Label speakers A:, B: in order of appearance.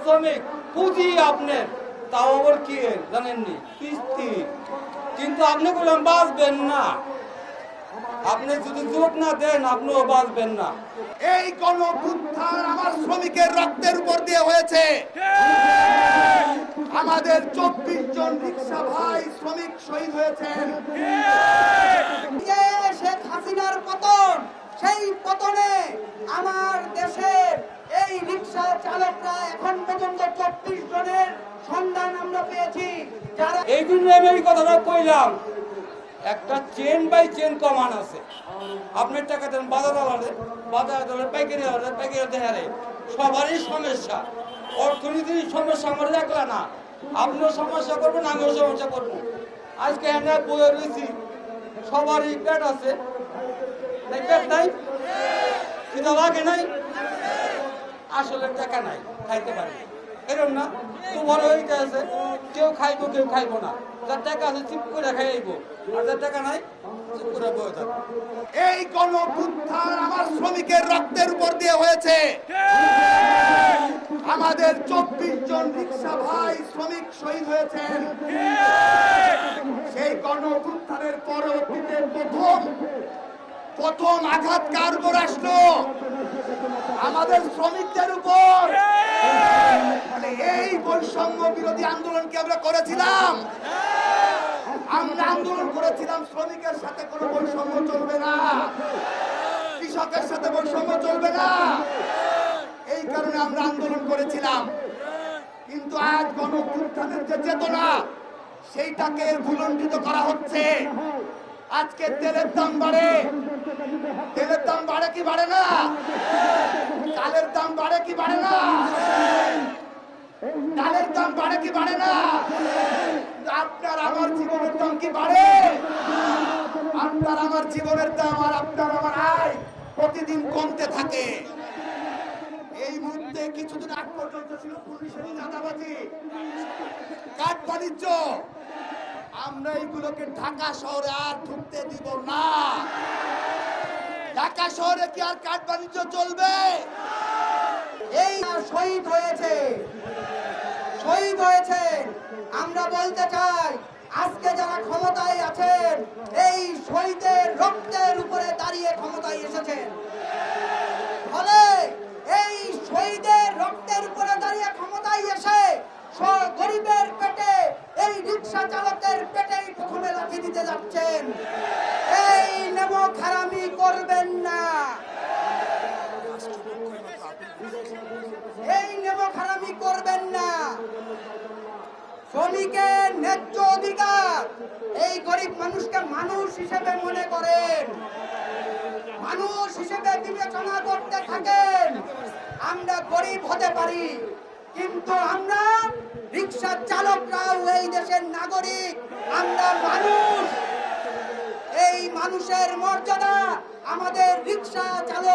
A: শ্রমিক পুঁজি আপনার, তাও আবার কি জানেননি কিস্তি, কিন্তু আপনি বললেন বাঁচবেন না। আপনি যদি জোট না দেন আপনিও বাঁচবেন না।
B: এই গণঅভ্যুত্থান আমার শ্রমিকের রক্তের উপর দিয়ে হয়েছে। আমাদের 24 জন রিকশা ভাই শ্রমিক শহীদ হয়েছেন।
C: শেখ হাসিনার পতন, সেই পতনে আমার দেশের এই রিকশা চালকরা এখন পর্যন্ত 24 জনের সন্ধান আমরা পেয়েছি। যারা
A: এই জন্য আমি এই কথাটা কইলাম, একটা চেন বাই চেন কমান আছে। আপনার টাকা দেন বাজার আলাদা, বাজার আলাদা, পাইকারি আলাদা, পাইকারি দেহারে সবারই সমস্যা। অর্থনীতির সমস্যা আমার একলা না, আপনিও সমস্যা করবেন, আমিও সমস্যা করবো। আজকে আমরা বয়ে রয়েছি, সবারই পেট আছে, পেট নাই, খিদা লাগে নাই, আসলে টাকা নাই, খাইতে পারি এরকম না। তোমার ওইটা আছে, কেউ খাইবো কেউ খাইবো না। যার টাকা আছে চুপ করে খাইবো, আর যার টাকা নাই চুপ করে বয়ে থাকবো।
B: এই গণঅভ্যুত্থান আমার শ্রমিকের রক্তের উপর দিয়ে হয়েছে। আমাদের 24 জন রিকশা ভাই শ্রমিক শহীদ হয়েছেন। সেই গণঅভ্যুত্থানের পরবর্তীতে প্রথম আঘাত কার উপর আসলো? আমাদের শ্রমিকদের উপর। মানে এই বৈষম্য বিরোধী আন্দোলনকে আমরা করেছিলাম, আমরা আন্দোলন করেছিলাম শ্রমিকের সাথে কোনো বৈষম্য চলবে না, কৃষকের সাথে বৈষম্য চলবে না। এই কারণে আমরা আন্দোলন করেছিলাম। কিন্তু আজ গণঅভ্যুত্থানের যে চেতনা, সেইটাকে ভুলণ্ঠিত করা হচ্ছে। আজকে তেলের দাম বাড়ে, তেলের দাম বাড়ে কি বাড়ে না? চালের দাম বাড়ে কি বাড়ে না? ডালের দাম বাড়ে কি বাড়ে না? আপনার আমার জীবনের দাম কি বাড়ে? আপনার আমার জীবনের দাম আর আপনার আমার আয় প্রতিদিন কমতে থাকে। এই মুহূর্তে কিছুদিন আগ পর্যন্ত ছিল পুলিশের চাঁদাবাজি, কাঠ বাণিজ্য। আমরা এইগুলোকে ঢাকা শহরে আর ঢুকতে দিব না। ঢাকা শহরে কি আর কাঠ বাণিজ্য চলবে?
C: এই শহীদ হয়েছে, শহীদ হয়েছে। আমরা বলতে চাই, আজকে যারা ক্ষমতায় আছেন, এই শহীদের রক্তের উপরে দাঁড়িয়ে ক্ষমতায় এসেছেন। ফলে এই শহীদের রক্তের উপরে দাঁড়িয়ে ক্ষমতায় এসে গরিবের পেটে, এই রিকশা চালকের পেটেই প্রথমে লাথি দিতে যাচ্ছেন। এই নেমো খারামি করবেন না, এই নেমো খারামি করবেন না। শ্রমিকের ন্যায্য অধিকার, এই গরিব মানুষকে মানুষ হিসেবে মনে করেন, মানুষ হিসেবে বিবেচনা করতে থাকেন। আমরা গরিব হতে পারি, কিন্তু আমরা রিকশা চালকরাও এই দেশের নাগরিক, আমরা মানুষ। এই মানুষের মর্যাদা আমাদের রিকশা চালক